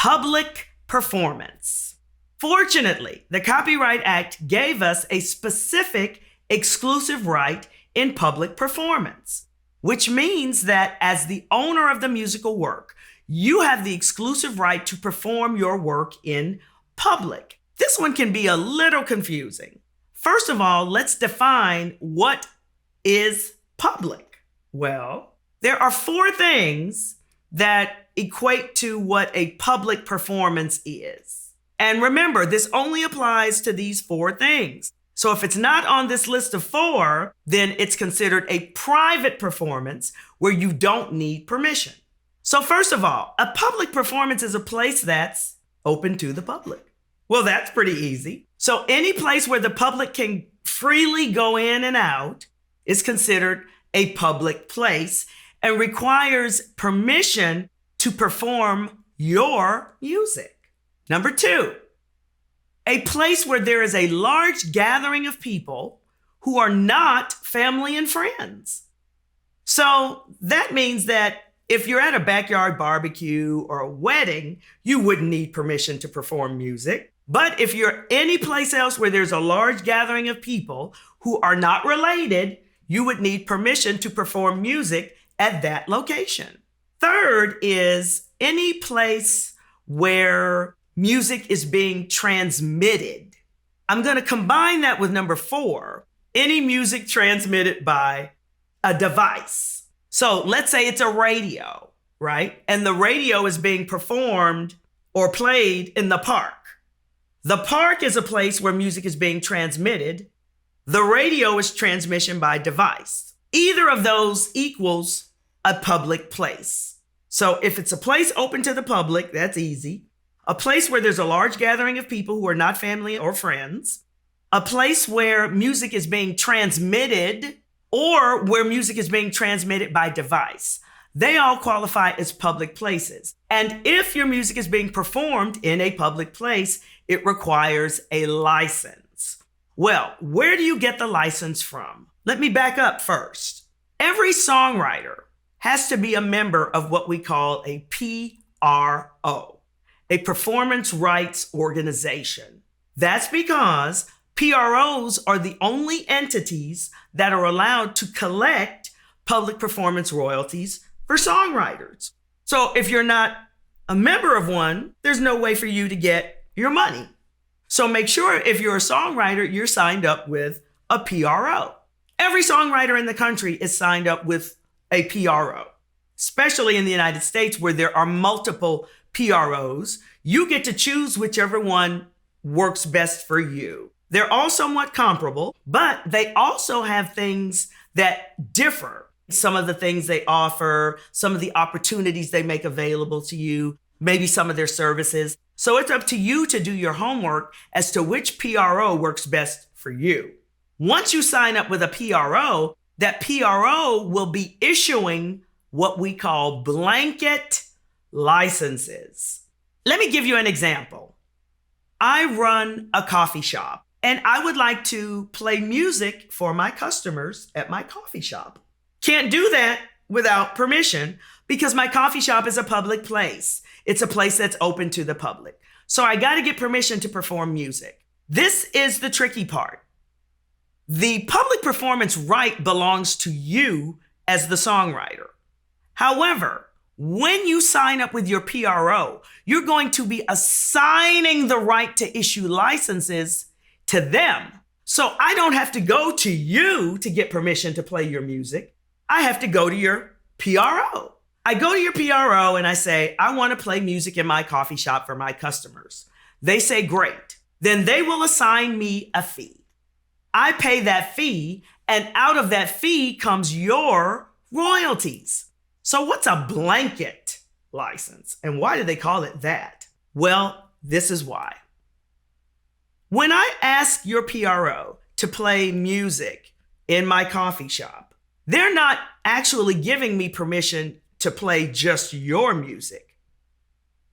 public performance. Fortunately, the Copyright Act gave us a specific exclusive right in public performance, which means that as the owner of the musical work, you have the exclusive right to perform your work in public. This one can be a little confusing. First of all, let's define what is public. Well, there are 4 things that equate to what a public performance is. And remember, this only applies to these 4 things. So if it's not on this list of 4, then it's considered a private performance where you don't need permission. So first of all, a public performance is a place that's open to the public. Well, that's pretty easy. So any place where the public can freely go in and out is considered a public place and requires permission to perform your music. Number 2, a place where there is a large gathering of people who are not family and friends. So that means that if you're at a backyard barbecue or a wedding, you wouldn't need permission to perform music. But if you're any place else where there's a large gathering of people who are not related, you would need permission to perform music at that location. Third is any place where music is being transmitted. I'm going to combine that with number 4, any music transmitted by a device. So let's say it's a radio, right? And the radio is being performed or played in the park. The park is a place where music is being transmitted. The radio is transmission by device. Either of those equals a public place. So if it's a place open to the public, that's easy. A place where there's a large gathering of people who are not family or friends. A place where music is being transmitted or where music is being transmitted by device. They all qualify as public places. And if your music is being performed in a public place, it requires a license. Well, where do you get the license from? Let me back up first. Every songwriter has to be a member of what we call a PRO, a performance rights organization. That's because PROs are the only entities that are allowed to collect public performance royalties for songwriters. So if you're not a member of one, there's no way for you to get your money. So make sure if you're a songwriter, you're signed up with a PRO. Every songwriter in the country is signed up with a PRO, especially in the United States where there are multiple PROs. You get to choose whichever one works best for you. They're all somewhat comparable, but they also have things that differ. Some of the things they offer, some of the opportunities they make available to you, maybe some of their services. So it's up to you to do your homework as to which PRO works best for you. Once you sign up with a PRO, that PRO will be issuing what we call blanket licenses. Let me give you an example. I run a coffee shop and I would like to play music for my customers at my coffee shop. Can't do that without permission because my coffee shop is a public place. It's a place that's open to the public. So I got to get permission to perform music. This is the tricky part. The public performance right belongs to you as the songwriter. However, when you sign up with your PRO, you're going to be assigning the right to issue licenses to them. So I don't have to go to you to get permission to play your music. I have to go to your PRO. I go to your PRO and I say, I want to play music in my coffee shop for my customers. They say, great. Then they will assign me a fee. I pay that fee, and out of that fee comes your royalties. So what's a blanket license? And why do they call it that? Well, this is why. When I ask your PRO to play music in my coffee shop, they're not actually giving me permission to play just your music.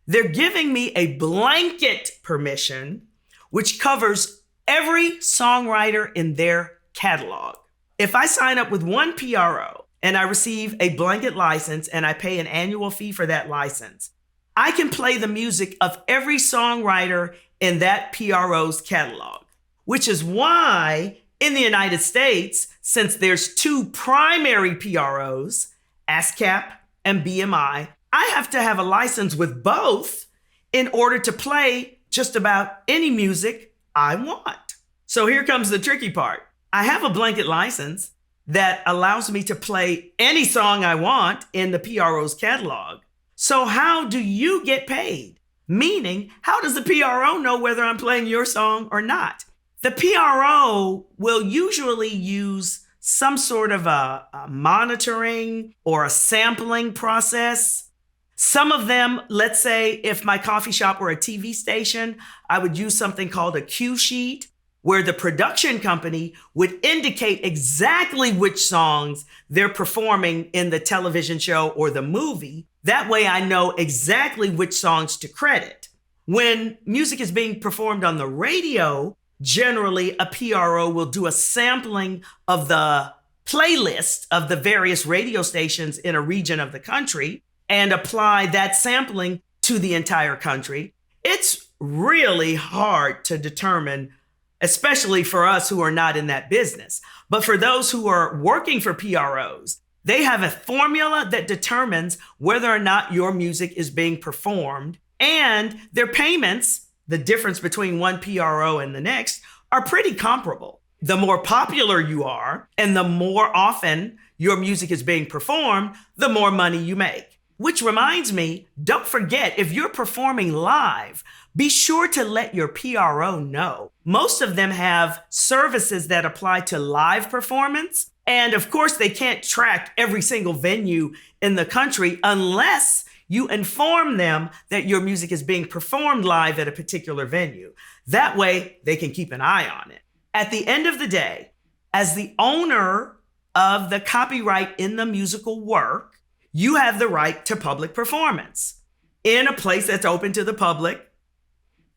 They're giving me a blanket permission, which covers every songwriter in their catalog. If I sign up with one PRO and I receive a blanket license and I pay an annual fee for that license, I can play the music of every songwriter in that PRO's catalog, which is why in the United States, since there's two primary PROs, ASCAP and BMI, I have to have a license with both in order to play just about any music I want. So here comes the tricky part. I have a blanket license that allows me to play any song I want in the PRO's catalog. So how do you get paid? Meaning, how does the PRO know whether I'm playing your song or not? The PRO will usually use some sort of a monitoring or a sampling process. Some of them, let's say if my coffee shop were a TV station, I would use something called a cue sheet, where the production company would indicate exactly which songs they're performing in the television show or the movie. That way I know exactly which songs to credit. When music is being performed on the radio, generally a PRO will do a sampling of the playlist of the various radio stations in a region of the country and apply that sampling to the entire country. It's really hard to determine, especially for us who are not in that business. But for those who are working for PROs, they have a formula that determines whether or not your music is being performed, and their payments, the difference between one PRO and the next, are pretty comparable. The more popular you are and the more often your music is being performed, the more money you make. Which reminds me, don't forget, if you're performing live, be sure to let your PRO know. Most of them have services that apply to live performance. And of course, they can't track every single venue in the country unless you inform them that your music is being performed live at a particular venue. That way, they can keep an eye on it. At the end of the day, as the owner of the copyright in the musical work, you have the right to public performance in a place that's open to the public,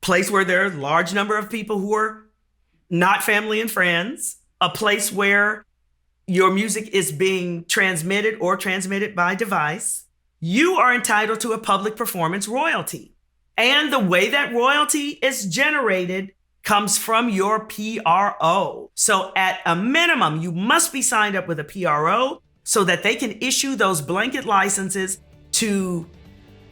place where there are a large number of people who are not family and friends, a place where your music is being transmitted or transmitted by device. You are entitled to a public performance royalty. And the way that royalty is generated comes from your PRO. So at a minimum, you must be signed up with a PRO so that they can issue those blanket licenses to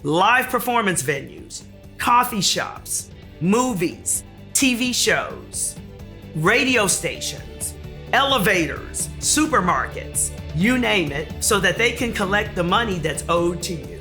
live performance venues, coffee shops, movies, TV shows, radio stations, elevators, supermarkets, you name it, so that they can collect the money that's owed to you.